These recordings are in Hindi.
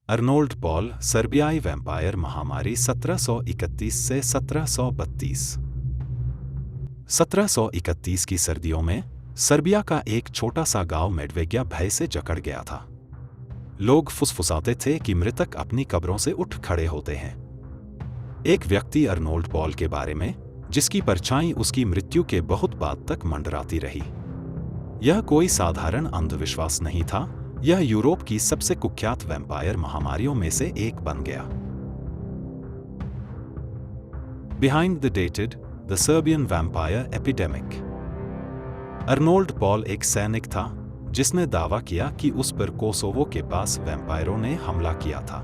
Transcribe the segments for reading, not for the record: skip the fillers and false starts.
अर्नोल्ड पॉल, सर्बियाई वैम्पायर महामारी 1731 से 1732। 1731 की सर्दियों में सर्बिया का एक छोटा सा गांव मेडवेग्या भय से जकड़ गया था। लोग फुसफुसाते थे कि मृतक अपनी कब्रों से उठ खड़े होते हैं। एक व्यक्ति अर्नोल्ड पॉल के बारे में, जिसकी परछाई उसकी मृत्यु के बहुत बाद तक मंडराती रही। यह कोई साधारण अंधविश्वास नहीं था, यह यूरोप की सबसे कुख्यात वैम्पायर महामारियों में से एक बन गया। Behind the dated the Serbian vampire epidemic. Arnold Paul एक सैनिक था जिसने दावा किया कि उस पर कोसोवो के पास वैम्पायरों ने हमला किया था।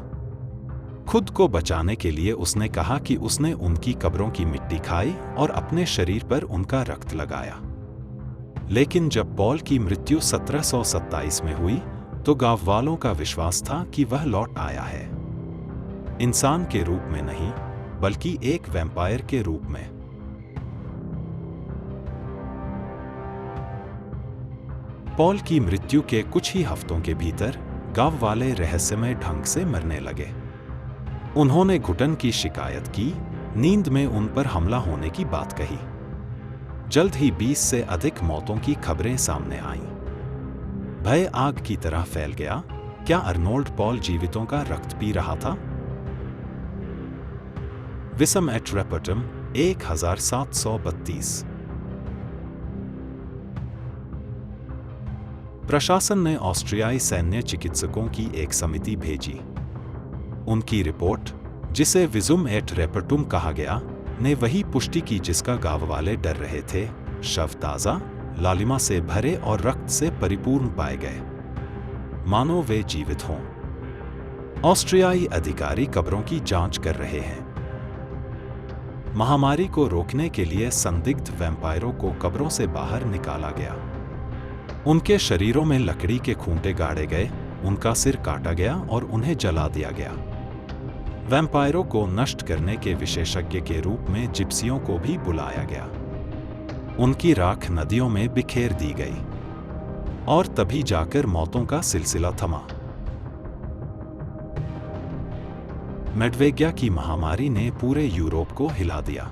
खुद को बचाने के लिए उसने कहा कि उसने उनकी कब्रों की मिट्टी खाई और अपने शरीर पर उनका रक्त लगाया। लेकिन जब पॉल की मृत्यु 1727 में हुई तो गांव वालों का विश्वास था कि वह लौट आया है, इंसान के रूप में नहीं बल्कि एक वैम्पायर के रूप में। पॉल की मृत्यु के कुछ ही हफ्तों के भीतर गांव वाले रहस्यमय ढंग से मरने लगे। उन्होंने घुटन की शिकायत की, नींद में उन पर हमला होने की बात कही। जल्द ही 20 से अधिक मौतों की खबरें सामने आईं। भय आग की तरह फैल गया। क्या अर्नोल्ड पॉल जीवितों का रक्त पी रहा था? विसम एट रेपर्टम 1732। प्रशासन ने ऑस्ट्रियाई सैन्य चिकित्सकों की एक समिति भेजी। उनकी रिपोर्ट, जिसे विजुम एट रेपर्टुम कहा गया, ने वही पुष्टि की जिसका गांव वाले डर रहे थे। शव ताजा, लालिमा से भरे और रक्त से परिपूर्ण पाए गए, मानो वे जीवित हों। ऑस्ट्रियाई अधिकारी कब्रों की जांच कर रहे हैं। महामारी को रोकने के लिए संदिग्ध वैम्पायरों को कब्रों से बाहर निकाला गया। उनके शरीरों में लकड़ी के खूंटे गाड़े गए, उनका सिर काटा गया और उन्हें जला दिया गया। वैम्पायरों को नष्ट करने के विशेषज्ञ के रूप में जिप्सियों को भी बुलाया गया। उनकी राख नदियों में बिखेर दी गई और तभी जाकर मौतों का सिलसिला थमा। मेडवेग्या की महामारी ने पूरे यूरोप को हिला दिया।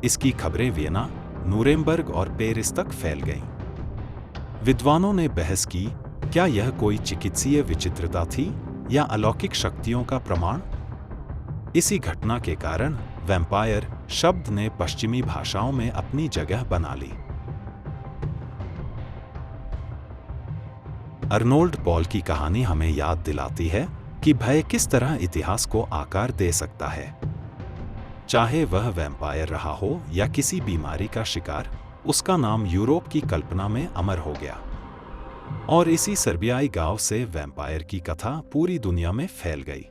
इसकी खबरें वियना, नूरेमबर्ग और पेरिस तक फैल गईं। विद्वानों ने बहस की, क्या यह कोई चिकित्सीय विचित्रता थी या अलौकिक शक्तियों का प्रमाण? इसी घटना के कारण वैम्पायर शब्द ने पश्चिमी भाषाओं में अपनी जगह बना ली। अर्नोल्ड पॉल की कहानी हमें याद दिलाती है कि भय किस तरह इतिहास को आकार दे सकता है। चाहे वह वैम्पायर रहा हो या किसी बीमारी का शिकार, उसका नाम यूरोप की कल्पना में अमर हो गया। और इसी सर्बियाई गांव से वैम्पायर की कथा पूरी दुनिया में फैल गई।